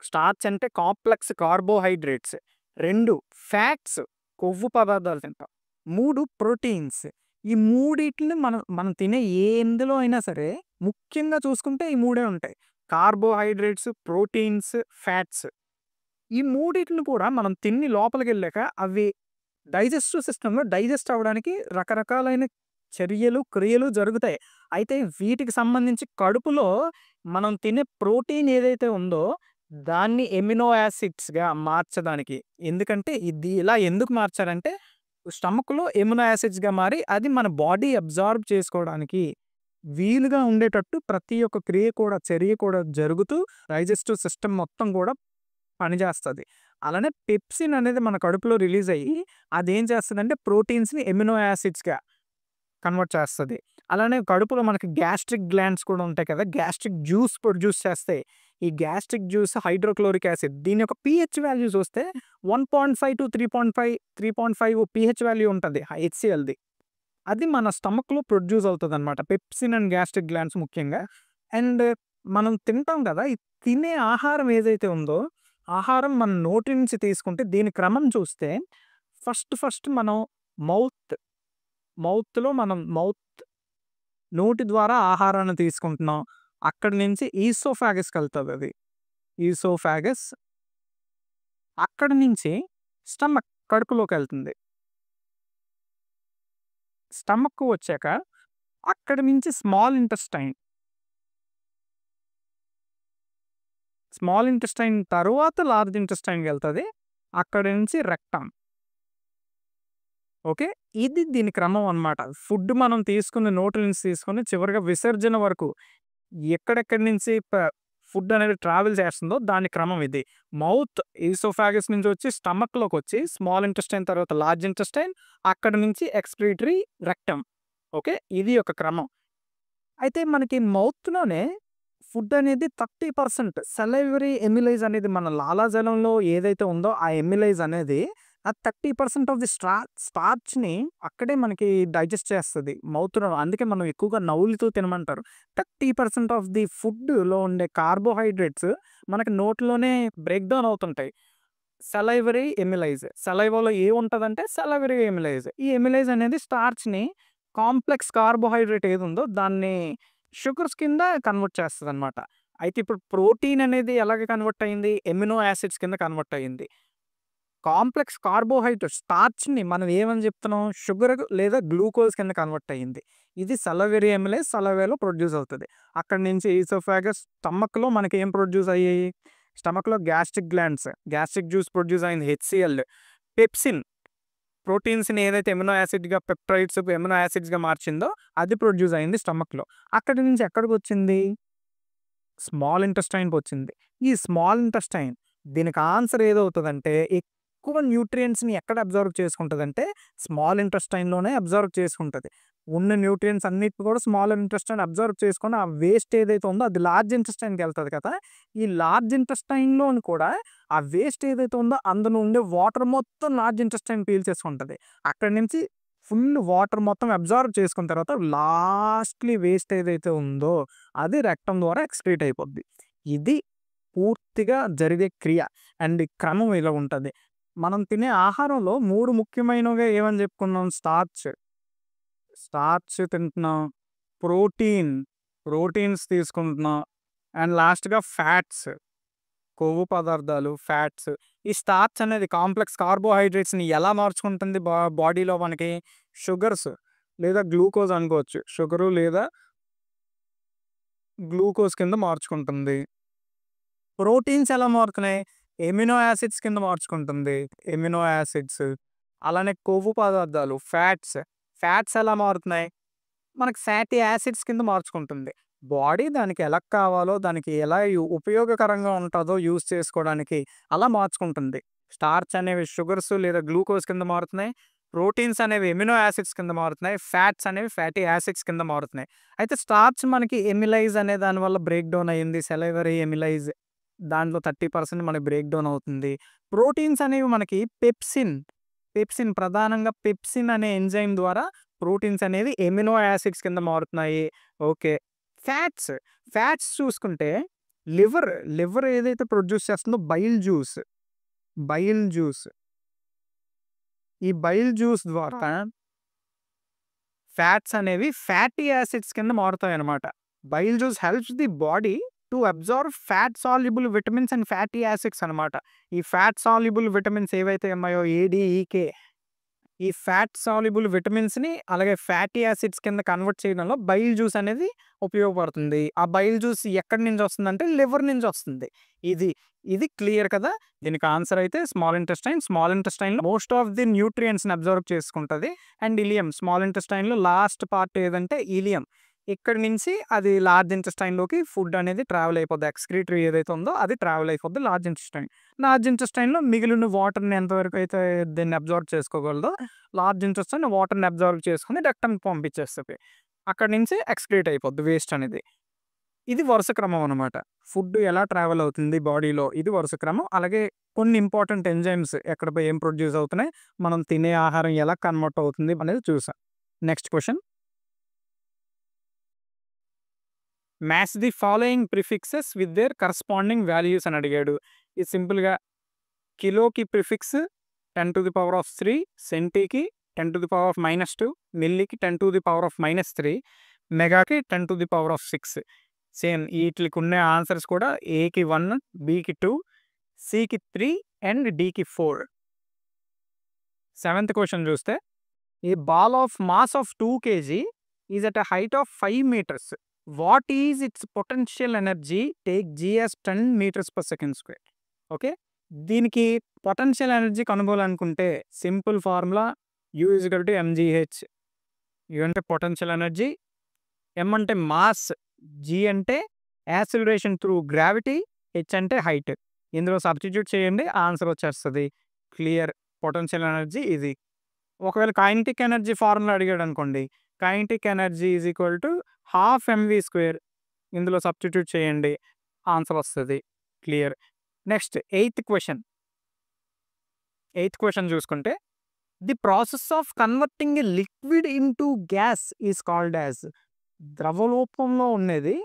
స్టార్చ్ అంటే కాంప్లెక్స్ కార్బోహైడ్రేట్స్. 2 ఫ్యాట్స్ కొవ్వు పదార్థాలు తింటాం. 3 ప్రోటీన్స్. ఈ మూడిటిని మనం మనం తినే ఎందులో అయినా సరే ముఖ్యంగా చూసుకుంటే ఈ 3 ఉంటాయి. Carbohydrates, proteins, fats. ఈ మూడిటిని కూడా మనం తిని లోపలికెళ్ళాక అవి డైజెస్టివ్ సిస్టమ్‌లో డైజెస్ట్ అవ్వడానికి రకరకాలైన చర్యలు, క్రియలు జరుగుతాయి. అయితే వీటికి సంబంధించి కడుపులో మనం తినే ప్రోటీన్ ఏదైతే ఉందో దాన్ని ఎమినో యాసిడ్స్‌గా మార్చడానికి. ఎందుకంటే ఇది ఇలా ఎందుకు మార్చారంటే స్టమక్‌లో ఎమినో యాసిడ్స్‌గా మారి అది మన బాడీ అబ్సార్బ్ చేసుకోవడానికి వీలుగా ఉండేటట్టు ప్రతి ఒక్క క్రియ కూడా, చర్య కూడా జరుగుతూ డైజెస్టివ్ సిస్టమ్ మొత్తం కూడా పనిచేస్తది. అలానే పెప్సిన్ అనేది మన కడుపులో రిలీజ్ అయ్యి అదేం చేస్తదంటే ప్రోటీన్స్‌ని ఎమినో యాసిడ్స్‌గా కన్వర్ట్ చేస్తది. అలానే కడుపులో మనకి గ్యాస్ట్రిక్ గ్లాండ్స్ కూడా ఉంటాయి కదా! గ్యాస్ట్రిక్ జ్యూస్ ప్రొడ్యూస్ చేస్తాయి. ఈ గ్యాస్ట్రిక్ జ్యూస్ హైడ్రోక్లోరిక్ యాసిడ్ దీని యొక్క పీహెచ్ వాల్యూ చూస్తే 1.5-3.5, 3.5 పీహెచ్ వాల్యూ ఉంటది హెచ్‌సీఎల్‌ది. అది మన స్టమక్‌లో ప్రొడ్యూస్ అవుతదనమాట. పెప్సిన్ అండ్ గ్యాస్ట్రిక్ గ్లాండ్స్ ముఖ్యంగా. అండ్ మనం తింటాం కదా! ఈ తినే ఆహారం ఏదైతే ఉందో, ఆహారం మన నోటి నుంచి తీసుకుంటే దీని క్రమం చూస్తే ఫస్ట్ మనం మౌత్ మౌత్ నోటి ద్వారా ఆహారాన్ని తీసుకుంటున్నాం. అక్కడి నుంచి ఈసోఫాగస్‌కెళ్తదది. ఈసోఫాగస్ అక్కడి నుంచి స్టమక్ కడుపులోకెళ్తుంది. స్టమక్‌కు వచ్చాక అక్కడి నుంచి స్మాల్ ఇంటెస్టైన్ తరువాత లార్జ్ ఇంటెస్టైన్‌కెళ్తది. అక్కడి నుంచి రెక్టమ్. ఓకే. ఇది దీని క్రమం అన్నమాట. ఫుడ్ మనం తీసుకుని నోటి నుంచి తీసుకొని చివరగా విసర్జన వరకు ఎక్కడెక్కడి నుంచి ఫుడ్ అనేది ట్రావెల్ చేస్తుందో దాని క్రమం ఇది. మౌత్ ఈసోఫాగస్ నుంచి వచ్చి స్టమక్‌లోకొచ్చి స్మాల్ ఇంటెస్టైన్ తర్వాత లార్జ్ ఇంటెస్టైన్ అక్కడి నుంచి ఎక్స్‌క్రీటరీ రెక్టమ్. ఓకే. ఇది ఒక క్రమం. అయితే మనకి మౌత్‌లోనే ఫుడ్ అనేది 30% సలైవరీ ఎమిలేజ్ అనేది మన లాలాజలంలో ఏదైతే ఉందో ఆ ఎమిలేజ్ అనేది ఆ 30% ఆఫ్ ది స్టార్చ్‌ని అక్కడే మనకి డైజెస్ట్ చేస్తది మౌత్‌లో. అందుకే మనం ఎక్కువగా నములుతూ తినమంటారు. 30% ఆఫ్ ది ఫుడ్‌లో ఉండే కార్బోహైడ్రేట్స్ మనకి నోట్లోనే బ్రేక్ డౌన్ అవుతుంటాయి. సలైవరీ ఎమిలైజ్. సలైవాలో ఏముంటదంటే సలైవరీ ఎమిలైజ్. ఈ ఎమిలైజ్ అనేది స్టార్చ్‌ని కాంప్లెక్స్ కార్బోహైడ్రేట్ ఏదుందో దాన్ని షుగర్స్ కింద కన్వర్ట్ చేస్తదనమాట. అయితే ఇప్పుడు ప్రోటీన్ అనేది ఎలాగ కన్వర్ట్ అయింది? ఎమినో యాసిడ్స్ కింద కన్వర్ట్ అయింది. కాంప్లెక్స్ కార్బోహైడ్రేట్ స్టార్చ్‌ని మనం ఏమని చెప్తున్నాం? షుగర్ లేదా గ్లూకోజ్ కింద కన్వర్ట్ అయింది. ఇది సలైవరీ ఎమిలేజ్ సలైవాలో ప్రొడ్యూస్ అవుతది. అక్కడి నుంచి ఈసోఫాగస్ స్టమక్‌లో మనకి ఏం ప్రొడ్యూస్ అయ్యాయి? స్టమక్‌లో gastric glands, gastric juice produce అయింది హెచ్‌సీఎల్. పెప్సిన్ ప్రోటీన్స్‌ని ఏదైతే ఎమినో యాసిడ్‌గా పెప్టైడ్స్, ఎమినో యాసిడ్స్‌గా మార్చిందో అది ప్రొడ్యూస్ అయింది స్టమక్‌లో. అక్కడి నుంచి ఎక్కడికొచ్చింది? స్మాల్ ఇంటెస్టైన్‌కొచ్చింది. ఈ స్మాల్ ఇంటెస్టైన్ దీనికి ఆన్సర్ ఏదవుతదంటే ఎక్కువ న్యూట్రియంట్స్‌ని ఎక్కడ అబ్జర్వ్ చేసుకుంటదంటే స్మాల్ ఇంటెస్టైన్‌లోనే అబ్జర్వ్ చేసుకుంటది. ఉన్న న్యూట్రియంట్స్ అన్నిటిని కూడా స్మాల్ ఇంటెస్టైన్ అబ్జర్వ్ చేసుకొని ఆ వేస్ట్ ఏదైతే ఉందో అది లార్జ్ ఇంటెస్టైన్‌కెళ్తది కదా! ఈ లార్జ్ ఇంటెస్టైన్‌లోని కూడా ఆ వేస్ట్ ఏదైతే ఉందో అందులో ఉండే వాటర్ మొత్తం లార్జ్ ఇంటెస్టైన్ పీల్చేసుకుంటది. అక్కడి నుంచి ఫుల్ వాటర్ మొత్తం అబ్జార్బ్ చేసుకున్న తర్వాత లాస్ట్‌లీ వేస్ట్ ఏదైతే ఉందో అది రెక్టమ్ ద్వారా ఎక్స్‌క్రీట్ అయిపోద్ది. ఇది పూర్తిగా జరిగే క్రియ. అండ్ ఈ క్రమం ఇలా ఉంటది. మనం తినే ఆహారంలో 3 ముఖ్యమైనవిగా ఏమని చెప్పుకున్నాం? స్టార్చ్ తింటున్నాం. ప్రోటీన్స్ తీసుకుంటున్నాం. అండ్ లాస్ట్‌గా ఫ్యాట్స్. కొవ్వు పదార్థాలు, ఫ్యాట్స్. ఈ స్టార్చ్ అనేది కాంప్లెక్స్ కార్బోహైడ్రేట్స్‌ని ఎలా మార్చుకుంటుంది బాడీలో మనకి? షుగర్స్ లేదా గ్లూకోజ్ అనుకోవచ్చు. షుగరు లేదా గ్లూకోజ్ కింద మార్చుకుంటుంది. ప్రోటీన్స్ ఎలా మారుతున్నాయి? ఎమినో యాసిడ్స్ కింద మార్చుకుంటుంది. Amino acids. అలానే కొవ్వు పదార్థాలు, ఫ్యాట్స్ ఎలా మారుతున్నాయి? మనకు ఫ్యాటీ యాసిడ్స్ కింద మార్చుకుంటుంది. బాడీ దానికి ఎలా కావాలో, దానికి ఎలా ఉపయోగకరంగా ఉంటదో యూజ్ చేసుకోవడానికి అలా మార్చుకుంటుంది. స్టార్చ్ అనేవి షుగర్స్ లేదా గ్లూకోజ్ కింద మారుతున్నాయి. ప్రోటీన్స్ అనేవి ఎమినో యాసిడ్స్ కింద మారుతున్నాయి. ఫ్యాట్స్ అనేవి ఫ్యాటీ యాసిడ్స్ కింద మారుతున్నాయి. అయితే స్టార్చ్ మనకి ఎమిలైజ్ అనే దాని వల్ల బ్రేక్ డౌన్ అయింది. సెలైవరీ ఎమిలైజ్ దాంట్లో 30% మనకి బ్రేక్ డౌన్ అవుతుంది. ప్రోటీన్స్ అనేవి మనకి పెప్సిన్ ప్రధానంగా పెప్సిన్ అనే ఎంజైమ్ ద్వారా ప్రోటీన్స్ అనేవి ఎమినో యాసిడ్స్ కింద మారుతున్నాయి. ఓకే. ఫ్యాట్స్ చూసుకుంటే లివర్ ఏదైతే ప్రొడ్యూస్ చేస్తుందో బైల్ జ్యూస్. ఈ బైల్ జ్యూస్ ద్వారా ఫ్యాట్స్ అనేవి ఫ్యాటీ యాసిడ్స్ కింద మారుతాయన్నమాట. Bile juice helps the body to absorb fat soluble vitamins and fatty acids అన్నమాట. ఈ ఫ్యాట్ సాల్యుబుల్ విటమిన్స్ ఏవైతే ఉన్నాయో ఏడీఈకే, ఈ ఫ్యాట్ సాల్యుబుల్ విటమిన్స్‌ని అలాగే ఫ్యాటీ యాసిడ్స్ కింద కన్వర్ట్ చేయడంలో బైల్ జ్యూస్ అనేది ఉపయోగపడుతుంది. ఆ బైల్ జ్యూస్ ఎక్కడి నుంచి వస్తుందంటే లివర్ నుంచి వస్తుంది. ఇది క్లియర్ కదా! దీనికి ఆన్సర్ అయితే స్మాల్ ఇంటెస్టైన్‌లో మోస్ట్ ఆఫ్ ది న్యూట్రియంట్స్‌ని అబ్జార్బ్ చేసుకుంటది. అండ్ ఇలియం స్మాల్ ఇంటెస్టైన్‌లో లాస్ట్ పార్ట్ ఏదంటే ఇలియం. ఇక్కడి నుంచి అది లార్జ్ ఇంటెస్టైన్‌లోకి ఫుడ్ అనేది ట్రావెల్ అయిపోద్ది. ఎక్స్‌క్రీటరీ ఏదైతే ఉందో అది ట్రావెల్ అయిపోద్ది లార్జ్ ఇంటెస్టైన్‌లో మిగిలిన వాటర్‌ని ఎంతవరకు అయితే దీన్ని అబ్జార్బ్ చేసుకోగలదో లార్జ్ ఇంటెస్టైన్ వాటర్‌ని అబ్జార్బ్ చేసుకొని రెక్టమ్‌కి పంపించేస్తది. అక్కడి నుంచి ఎక్స్‌క్రీట్ అయిపోద్ది వేస్ట్ అనేది. ఇది వరుస క్రమం అనమాట. ఫుడ్ ఎలా ట్రావెల్ అవుతుంది బాడీలో ఇది వరుస క్రమం. అలాగే కొన్ని ఇంపార్టెంట్ ఎంజైమ్స్ ఎక్కడ ఏం ప్రొడ్యూస్ అవుతున్నాయి, మనం తినే ఆహారం ఎలా కన్వర్ట్ అవుతుంది అనేది చూసాం. Next question. Match the following prefixes with their corresponding values అని అడిగాడు. ఇది సింపుల్‌గా కిలోకి ప్రిఫిక్స్ 10⁻³ సెంటీకి 10⁻², మిల్లీకి 10⁻³ మెగాకి 10⁻6. సేమ్ ఈట్లికి ఉన్న ఆన్సర్స్ కూడా ఏకి 1, బికి 2, సికి 3 అండ్ డికి 4. 7th క్వెషన్ చూస్తే a ball of mass of 2 kg is at a height of 5 meters. What is its potential energy? Take G as 10 meters/s². Okay. దీనికి పొటెన్షియల్ ఎనర్జీ కనుగొనాలనుకుంటే సింపుల్ ఫార్ములా U=mgh. యు అంటే potential energy, M అంటే mass, G అంటే acceleration through gravity, H అంటే height. ఇందులో substitute చేయండి answer వచ్చేస్తది. Clear. Potential energy ఇది. ఒకవేళ కైనెటిక్ ఎనర్జీ ఫార్ములా అడిగాడు అనుకోండి, కైనెటిక్ ఎనర్జీ ½ mv². ఇందులో సబ్స్టిట్యూట్ చేయండి ఆన్సర్ వస్తది. క్లియర్. నెక్స్ట్ 8th క్వెషన్ చూసుకుంటే the process of converting a liquid into gas is called as. ద్రవ రూపంలో ఉన్నది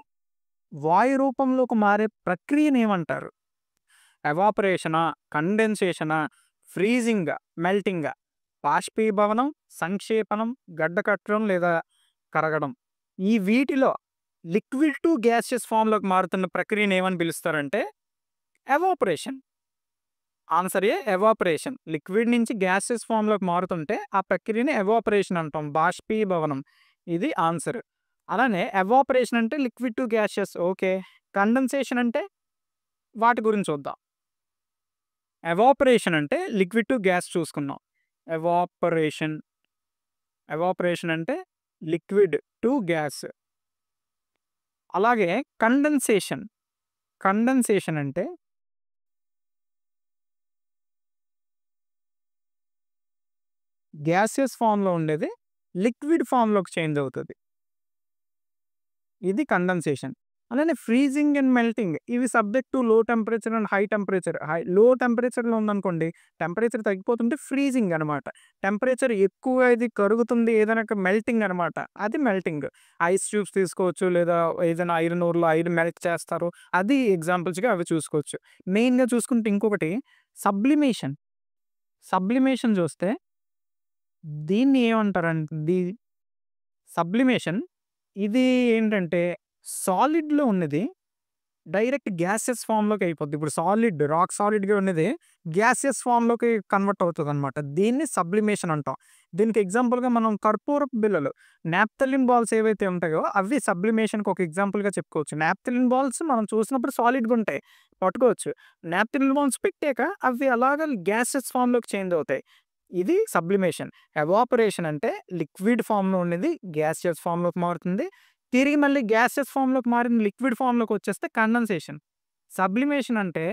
వాయు రూపంలోకి మారే ప్రక్రియను ఏమంటారు? ఎవాపరేషనా, కండెన్సేషనా, ఫ్రీజింగా, మెల్టింగా, బాష్పీభవనం, సంక్షేపణం, గడ్డకట్టడం లేదా కరగడం. ఈ వీటిలో లిక్విడ్ టు గ్యాసియస్ ఫామ్‌లోకి మారుతున్న ప్రక్రియను ఏమని పిలుస్తారంటే ఎవాపరేషన్. ఆన్సర్ ఏ ఎవాపరేషన్. లిక్విడ్ నుంచి గ్యాసియస్ ఫామ్‌లోకి మారుతుంటే ఆ ప్రక్రియని ఎవాపరేషన్ అంటాం. బాష్పీభవనం. ఇది ఆన్సర్. అలానే ఎవాపరేషన్ అంటే liquid to gaseous. Okay. Condensation అంటే వాటి గురించి చూద్దాం. ఎవాపరేషన్ అంటే లిక్విడ్ టు గ్యాస్ చూసుకున్నాం. ఎవాపరేషన్ అంటే లిక్విడ్ టు గ్యాస్. అలాగే కండెన్సేషన్ అంటే గ్యాసియస్ ఫామ్‌లో ఉండేది లిక్విడ్ ఫామ్‌లోకి చేంజ్ అవుతది. ఇది కండెన్సేషన్. అలానే ఫ్రీజింగ్ అండ్ మెల్టింగ్ ఇవి సబ్జెక్ట్ టు లో టెంపరేచర్ అండ్ హై టెంపరేచర్. లో టెంపరేచర్‌లో ఉందనుకోండి, టెంపరేచర్ తగ్గిపోతుంటే ఫ్రీజింగ్ అనమాట. టెంపరేచర్ ఎక్కువ ఇది కరుగుతుంది ఏదైనా మెల్టింగ్ అనమాట. అది మెల్టింగ్. ఐస్ క్యూబ్స్ తీసుకోవచ్చు, లేదా ఏదైనా ఐరన్ ఓర్‌లో ఐరన్ మెల్ట్ చేస్తారు. అది ఎగ్జాంపుల్స్‌గా అవి చూసుకోవచ్చు. మెయిన్‌గా చూసుకుంటే ఇంకొకటి సబ్లిమేషన్. సబ్లిమేషన్ చూస్తే దీన్ని సబ్లిమేషన్ ఇది ఏంటంటే సాలిడ్‌లో ఉన్నది డైరెక్ట్ గ్యాసియస్ ఫార్మ్‌లోకి అయిపోద్ది. ఇప్పుడు సాలిడ్, రాక్ సాలిడ్‌గా ఉన్నది గ్యాసియస్ ఫార్మ్‌లోకి కన్వర్ట్ అవుతదనమాట. దీన్ని సబ్లిమేషన్ అంటాం. దీనికి ఎగ్జాంపుల్‌గా మనం కర్పూరపు బిళ్ళలు, నాప్థలిన్ బాల్స్ ఏవైతే ఉంటాయో అవి సబ్లిమేషన్‌కి ఒక ఎగ్జాంపుల్‌గా చెప్పుకోవచ్చు. నాప్థలిన్ బాల్స్ మనం చూసినప్పుడు సాలిడ్‌గా ఉంటాయి. పట్టుకోవచ్చు. నాప్థలిన్ బాల్స్ పెట్టాక అవి అలాగా గ్యాసియస్ ఫార్మ్‌లోకి చేంజ్ అవుతాయి. ఇది సబ్లిమేషన్. ఎవాపరేషన్ అంటే లిక్విడ్ ఫార్మ్‌లో ఉన్నది గ్యాసియస్ ఫార్మ్‌లోకి మారుతుంది. తిరిగి మళ్ళీ గ్యాసియస్ ఫార్మ్‌లోకి మారిన లిక్విడ్ ఫార్మ్‌లోకి వచ్చేస్తే కండెన్సేషన్. సబ్లిమేషన్ అంటే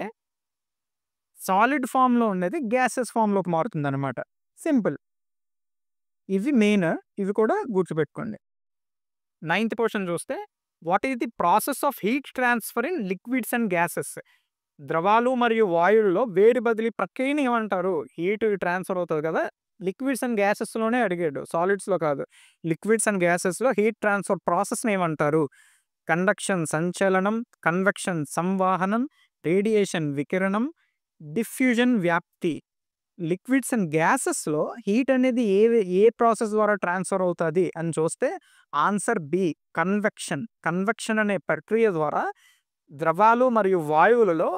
సాలిడ్ ఫార్మ్‌లో ఉండేది గ్యాసియస్ ఫార్మ్‌లోకి మారుతుందనమాట. సింపుల్. ఇవి మెయిన్. ఇవి కూడా గుర్తుపెట్టుకోండి. నైన్త్ క్వెషన్ చూస్తే what is the process of heat transfer in liquids and gases? ద్రవాలు మరియు వాయువుల్లో వేడి బదిలీ ప్రక్రియని ఏమంటారు? హీట్ ట్రాన్స్‌ఫర్ అవుతది కదా! లిక్విడ్స్ అండ్ గ్యాసెస్‌లోనే అడిగాడు. సాలిడ్స్‌లో కాదు. లిక్విడ్స్ అండ్ గ్యాసెస్‌లో హీట్ ట్రాన్స్‌ఫర్ ప్రాసెస్‌ని ఏమంటారు? కండక్షన్ సంచలనం, కన్వెక్షన్ సంవాహనం, రేడియేషన్ వికిరణం, డిఫ్యూజన్ వ్యాప్తి. లిక్విడ్స్ అండ్ గ్యాసెస్‌లో హీట్ అనేది ఏ ప్రాసెస్ ద్వారా ట్రాన్స్‌ఫర్ అవుతది అని చూస్తే ఆన్సర్ బి కన్వెక్షన్. కన్వెక్షన్ అనే ప్రక్రియ ద్వారా ద్రవాలు మరియు వాయువులలో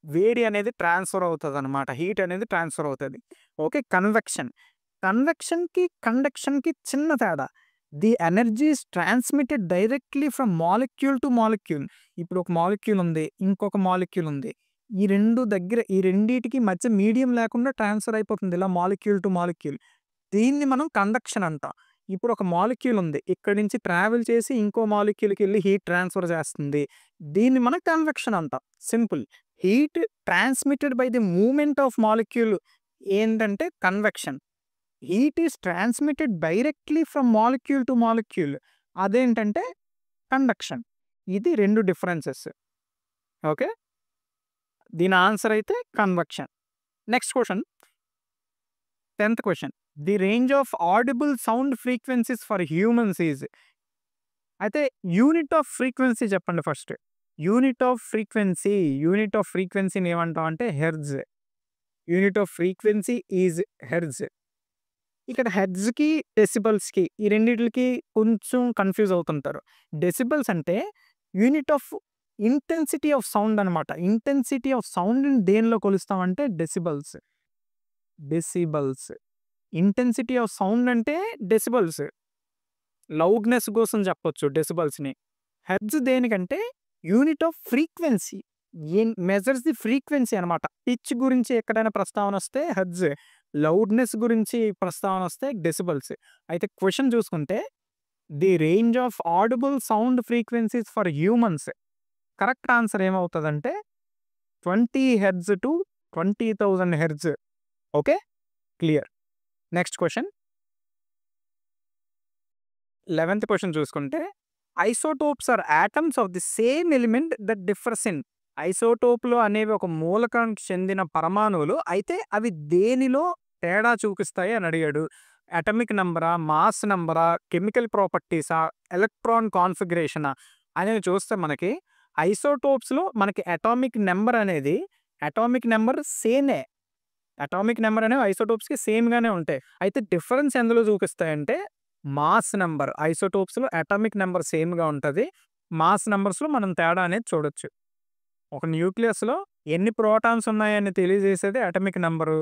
వేడి అనేది ట్రాన్స్‌ఫర్ అవుతదనమాట. హీట్ అనేది ట్రాన్స్‌ఫర్ అవుతది. ఓకే. కన్వెక్షన్. కన్వెక్షన్‌కి, కండక్షన్‌కి చిన్న తేడా. The energy is transmitted directly from molecule to molecule. ఇప్పుడు ఒక మాలిక్యూల్ ఉంది. ఇంకొక మాలిక్యూల్ ఉంది. ఈ రెండిటికి మధ్య మీడియం లేకుండా ట్రాన్స్‌ఫర్ అయిపోతుంది. ఇలా మాలిక్యూల్ టు మాలిక్యూల్. దీన్ని మనం కండక్షన్ అంటాం. ఇప్పుడు ఒక మాలిక్యూల్ ఉంది. ఇక్కడి నుంచి ట్రావెల్ చేసి ఇంకో మాలిక్యూల్‌కెళ్ళి హీట్ ట్రాన్స్‌ఫర్ చేస్తుంది. దీన్ని మనం కన్వెక్షన్ అంటాం. Simple. Heat transmitted by the movement of molecule ఏంటంటే convection. Heat is transmitted directly from molecule to molecule. అదేంటంటే కండక్షన్. ఇది 2 డిఫరెన్సెస్. ఓకే. దీని ఆన్సర్ అయితే convection. Next question 10th question. The range of audible sound frequencies for humans is అయితే unit of frequency చెప్పండి first. Unit of ఫ్రీక్వెన్సీని ఏమంటాం అంటే hertz. Unit of frequency is hertz. ఇక్కడ హెర్ట్జ్‌కి, డెసిబెల్స్‌కి ఈ రెండిట్లకి కొంచెం కన్‌ఫ్యూజ్ అవుతుంటారు. డెసిబెల్స్ అంటే unit of intensity of sound అనమాట. ఇంటెన్సిటీ ఆఫ్ సౌండ్‌ని దేనిలో కొలుస్తామంటే decibels. Decibels. Intensity of sound అంటే డెసిబెల్స్. లౌడ్‌నెస్ కోసం చెప్పొచ్చు డెసిబెల్స్‌ని. హెర్ట్జ్ దేనికంటే unit of frequency. Measures the frequency అనమాట. పిచ్ గురించి ఎక్కడైనా ప్రస్తావన వస్తే హెర్ట్జ్. లౌడ్‌నెస్ గురించి ప్రస్తావన వస్తే డెసిబెల్స్. అయితే క్వెషన్ చూసుకుంటే the range of audible sound frequencies for humans. Correct answer ఏమవుతదంటే 20 hertz to 20,000 hertz. Okay. Clear. Next question 11th question చూసుకుంటే isotopes are atoms of the same element that differs in. ఐసోటోప్‌లు అనేవి ఒక మూలకానికి చెందిన పరమాణువులు. అయితే అవి దేనిలో తేడా చూపిస్తాయి అని అడిగాడు. అటామిక్ నంబరా, మాస్ నంబరా, కెమికల్ ప్రాపర్టీసా, ఎలక్ట్రాన్ కాన్ఫిగరేషనా అనేవి చూస్తే మనకి ఐసోటోప్స్‌లో మనకి అటామిక్ నంబర్ అనేది అటామిక్ నంబర్ సేమే. అటామిక్ నంబర్ అనేవి ఐసోటోప్స్‌కి సేమ్‌గానే ఉంటాయి. అయితే డిఫరెన్స్ ఎందులో చూపిస్తాయంటే మాస్ నంబర్. ఐసోటోప్స్‌లో అటామిక్ నంబర్ సేమ్‌గా ఉంటది. మాస్ నంబర్స్‌లో మనం తేడా అనేది చూడొచ్చు. ఒక న్యూక్లియస్‌లో ఎన్ని ప్రోటాన్స్ ఉన్నాయని తెలియజేసేది atomic number.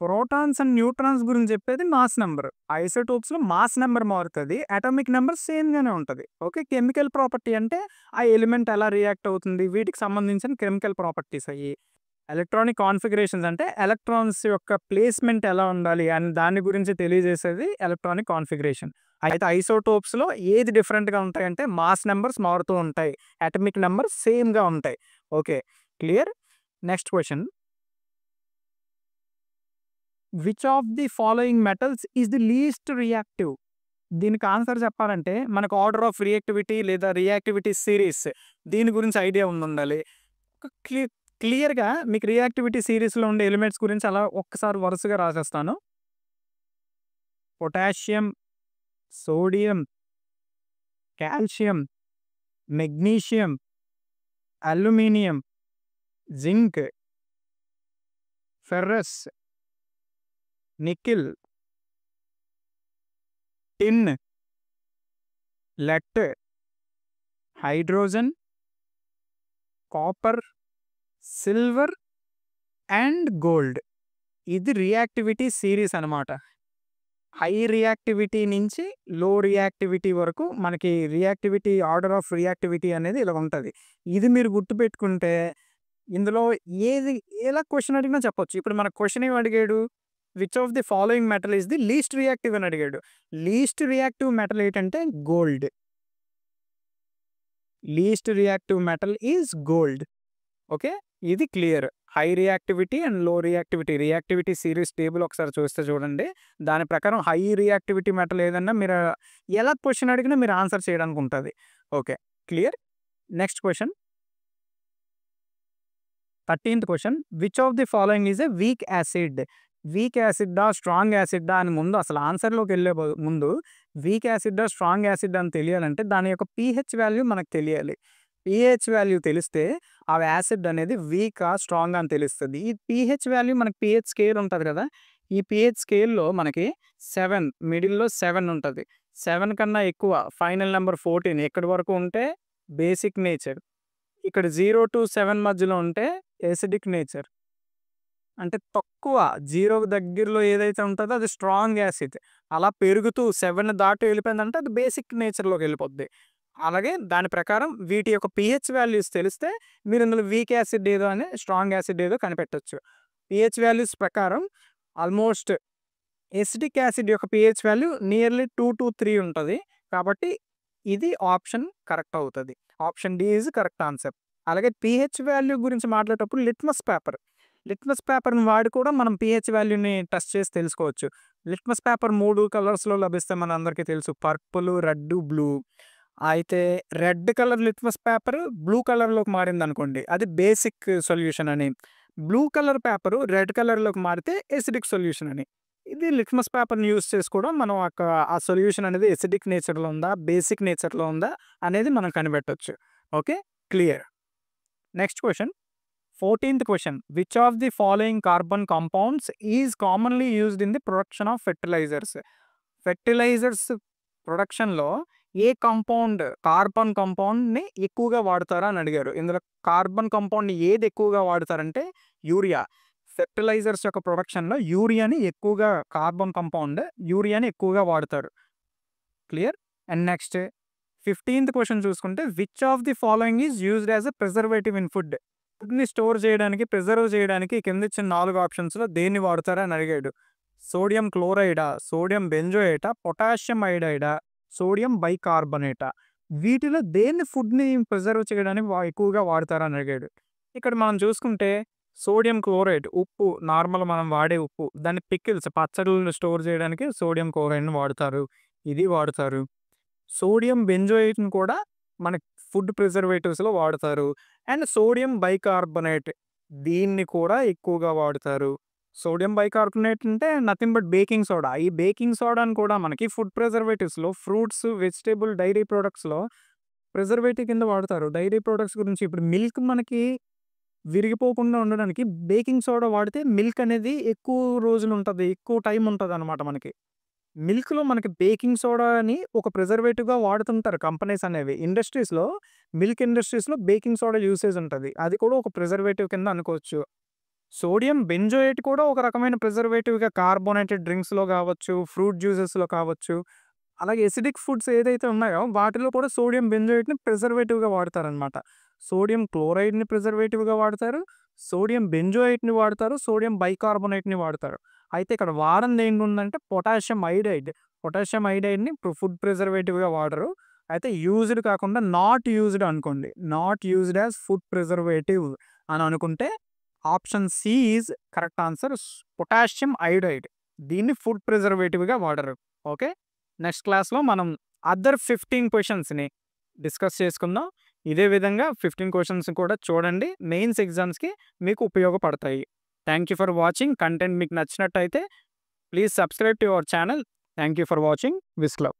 Protons and neutrons గురించి చెప్పేది మాస్ నంబర్. ఐసోటోప్స్‌లో మాస్ నంబర్ మారుతది. అటామిక్ నంబర్ సేమ్‌గానే ఉంటది. ఓకే. కెమికల్ ప్రాపర్టీ అంటే ఆ ఎలిమెంట్ ఎలా రియాక్ట్ అవుతుంది వీటికి సంబంధించిన కెమికల్ ప్రాపర్టీస్ అయ్యి. ఎలక్ట్రానిక్ కాన్ఫిగరేషన్స్ అంటే ఎలక్ట్రాన్స్ యొక్క ప్లేస్‌మెంట్ ఎలా ఉండాలి అని దాని గురించి తెలియజేసేది ఎలక్ట్రానిక్ కాన్ఫిగరేషన్. అయితే ఐసోటోప్స్‌లో ఏది డిఫరెంట్‌గా ఉంటాయంటే మాస్ నంబర్స్ మారుతూ ఉంటాయి. అటామిక్ నంబర్ సేమ్‌గా ఉంటాయి. Okay. Clear. Next question. Which of the following metals is the least reactive? దీనికి ఆన్సర్ చెప్పాలంటే మనకు ఆర్డర్ ఆఫ్ రియాక్టివిటీ లేదా రియాక్టివిటీ సిరీస్ దీని గురించి ఐడియా ఉండాలి. ఒక క్లియర్‌గా మీకు రియాక్టివిటీ సిరీస్‌లో ఉండే ఎలిమెంట్స్ గురించి అలా ఒక్కసారి వరుసగా రాసేస్తాను. Potassium, sodium, calcium, magnesium, aluminium, zinc, ferrous, nickel, tin, lead, hydrogen, copper, silver and gold. ఇది రియాక్టివిటీ సిరీస్ అనమాట. హై రియాక్టివిటీ నుంచి లో రియాక్టివిటీ వరకు మనకి రియాక్టివిటీ ఆర్డర్ ఆఫ్ రియాక్టివిటీ అనేది ఇలా ఉంటది. ఇది మీరు గుర్తుపెట్టుకుంటే ఇందులో ఏది ఎలా క్వెషన్ అడిగినా చెప్పొచ్చు. ఇప్పుడు మనకు క్వెషన్ ఏమి అడిగాడు? Which of the following metal is the least reactive అని అడిగాడు. లీస్ట్ రియాక్టివ్ మెటల్ ఏంటంటే gold. Least reactive metal is gold. Okay, ఇది క్లియర్. హై రియాక్టివిటీ అండ్ లో రియాక్టివిటీ రియాక్టివిటీ సిరీస్ టేబుల్ ఒకసారి చూస్తే చూడండి. దాని ప్రకారం హై రియాక్టివిటీ మెటల్ ఏదన్నా మీరు ఎలా క్వెషన్ అడిగినా మీరు ఆన్సర్ చేయడానికి ఉంటుంది. Okay, clear. Next question, 13th question. Which of the following is a weak acid? Weak యాసిడ్డా స్ట్రాంగ్ యాసిడ్డా అని ముందు అసలు ఆన్సర్లోకి వెళ్ళే ముందు వీక్ యాసిడ్డా స్ట్రాంగ్ యాసిడ్ అని తెలియాలంటే దాని యొక్క pH వాల్యూ మనకు తెలియాలి. pH వాల్యూ తెలిస్తే ఆ యాసిడ్ అనేది వీకా స్ట్రాంగ్ అని తెలుస్తుంది. ఈ pH వాల్యూ మనకి pH స్కేల్ ఉంటుంది కదా, ఈ pH స్కేల్లో మనకి 7 మిడిల్లో 7 ఉంటుంది. 7 కన్నా ఎక్కువ ఫైనల్ నెంబర్ 14 ఎక్కడి వరకు ఉంటే బేసిక్ నేచర్. ఇక్కడ 0 to 7 మధ్యలో ఉంటే ఎసిడిక్ నేచర్. అంటే తక్కువ 0 దగ్గరలో ఏదైతే ఉంటుందో అది స్ట్రాంగ్ యాసిడ్. అలా పెరుగుతూ 7 దాటి వెళ్ళిపోయిందంటే అది బేసిక్ నేచర్లోకి వెళ్ళిపోద్ది. అలాగే దాని ప్రకారం వీటి యొక్క pH వాల్యూస్ తెలిస్తే మీరు ఇందులో వీక్ యాసిడ్ ఏదో అని స్ట్రాంగ్ యాసిడ్ ఏదో కనిపెట్టొచ్చు. pH వాల్యూస్ ప్రకారం ఆల్మోస్ట్ ఎసిడిక్ యాసిడ్ యొక్క pH వాల్యూ నియర్లీ 2 to 3 ఉంటుంది. కాబట్టి ఇది ఆప్షన్ కరెక్ట్ అవుతుంది. Option D is correct answer. అలాగే pH వాల్యూ గురించి మాట్లాడేటప్పుడు లిట్మస్ పేపర్ని వాడి కూడా మనం pH వాల్యూని టెస్ట్ చేసి తెలుసుకోవచ్చు. లిట్మస్ పేపర్ 3 కలర్స్లో లభిస్తే మన అందరికీ తెలుసు, పర్పుల్, రెడ్, బ్లూ. అయితే red colour litmus paper blue కలర్లోకి మారింది అనుకోండి, అది బేసిక్ సొల్యూషన్ అని. బ్లూ కలర్ పేపరు రెడ్ కలర్లోకి మారితే ఎసిడిక్ సొల్యూషన్ అని. ఇది లిట్మస్ పేపర్ని యూస్ చేసి కూడా మనం ఆ సొల్యూషన్ అనేది ఎసిడిక్ నేచర్లో ఉందా బేసిక్ నేచర్లో ఉందా అనేది మనం కనిపెట్టవచ్చు. Okay, clear. Next question, 14th question. Which of the following carbon compounds is commonly used in the production of fertilisers? Fertilisers ప్రొడక్షన్లో ఏ కాంపౌండ్ కార్బన్ కాంపౌండ్ని ఎక్కువగా వాడతారా అని అడిగారు. ఇందులో కార్బన్ కాంపౌండ్ని ఏది ఎక్కువగా వాడతారంటే యూరియా. ఫెర్టిలైజర్స్ యొక్క ప్రొడక్షన్లో యూరియాని ఎక్కువగా కార్బన్ కాంపౌండ్ యూరియాని ఎక్కువగా వాడతారు. Clear. And next 15th question చూసుకుంటే which of the following is used as a preservative in food? ఫుడ్ని స్టోర్ చేయడానికి ప్రిజర్వ్ చేయడానికి కింద ఇచ్చిన 4 ఆప్షన్స్లో దేన్ని వాడతారా అని అడిగాడు. సోడియం క్లోరైడా, సోడియం బెంజోయేటా, పొటాషియం ఐడైడా, సోడియం బైకార్బోనేటా. వీటిలో దేన్ని ఫుడ్ని ప్రిజర్వ్ చేయడానికి ఎక్కువగా వాడతారా అని అడిగాడు. ఇక్కడ మనం చూసుకుంటే సోడియం క్లోరైడ్ ఉప్పు, నార్మల్ మనం వాడే ఉప్పు, దాన్ని పికిల్స్ పచ్చళ్ళను స్టోర్ చేయడానికి సోడియం క్లోరైడ్ని వాడతారు, ఇది వాడతారు. సోడియం బెంజోయేట్ని కూడా మనకి ఫుడ్ ప్రిజర్వేటివ్స్లో వాడతారు. అండ్ సోడియం బైకార్బోనేట్ దీన్ని కూడా ఎక్కువగా వాడతారు. సోడియం బైకార్బోనేట్ అంటే నథింగ్ బట్ బేకింగ్ సోడా. ఈ బేకింగ్ సోడాని కూడా మనకి ఫుడ్ ప్రిజర్వేటివ్స్లో ఫ్రూట్స్, వెజిటేబుల్, డైరీ ప్రొడక్ట్స్లో ప్రిజర్వేటివ్ కింద వాడతారు. డైరీ ప్రొడక్ట్స్ గురించి ఇప్పుడు మిల్క్ మనకి విరిగిపోకుండా ఉండడానికి బేకింగ్ సోడా వాడితే మిల్క్ అనేది ఎక్కువ రోజులు ఉంటుంది, ఎక్కువ టైం ఉంటుంది అనమాట. మనకి మిల్క్లో మనకి బేకింగ్ సోడా అని ఒక ప్రిజర్వేటివ్గా వాడుతుంటారు కంపెనీస్ అనేవి. ఇండస్ట్రీస్లో మిల్క్ ఇండస్ట్రీస్లో బేకింగ్ సోడా యూసేజ్ ఉంటుంది, అది కూడా ఒక ప్రిజర్వేటివ్ కింద అనుకోవచ్చు. సోడియం బెంజోయేట్ కూడా ఒక రకమైన ప్రిజర్వేటివ్గా కార్బోనేటెడ్ డ్రింక్స్లో కావచ్చు, ఫ్రూట్ జ్యూసెస్లో కావచ్చు. అలాగే ఎసిడిక్ ఫుడ్స్ ఏదైతే ఉన్నాయో వాటిలో కూడా సోడియం బెంజోయేట్ని ప్రిజర్వేటివ్గా వాడతారనమాట. సోడియం క్లోరైడ్ని ప్రిజర్వేటివ్గా వాడతారు, సోడియం బెంజోయేట్ని వాడతారు, సోడియం బైకార్బోనేట్ని వాడతారు. అయితే ఇక్కడ వారంది ఏంటుందంటే పొటాషియం ఐడైడ్. పొటాషియం ఐడైడ్ని ఫుడ్ ప్రిజర్వేటివ్గా వాడరు. అయితే యూజ్డ్ కాకుండా నాట్ యూజ్డ్ అనుకోండి. Not used as food preservative అని అనుకుంటే option C is correct answer. Potassium iodide దీన్ని ఫుడ్ ప్రిజర్వేటివ్గా వాడరు. ఓకే, నెక్స్ట్ క్లాస్‌లో మనం అదర్ 15 క్వెషన్స్‌ని డిస్కస్ చేసుకుందాం. ఇదే విధంగా 15 క్వెషన్స్ కూడా చూడండి. మెయిన్స్ ఎగ్జామ్స్‌కి మీకు ఉపయోగపడతాయి. Thank you for watching. Content మీకు నచ్చినట్టయితే please subscribe to our channel. Thank you for watching. With love.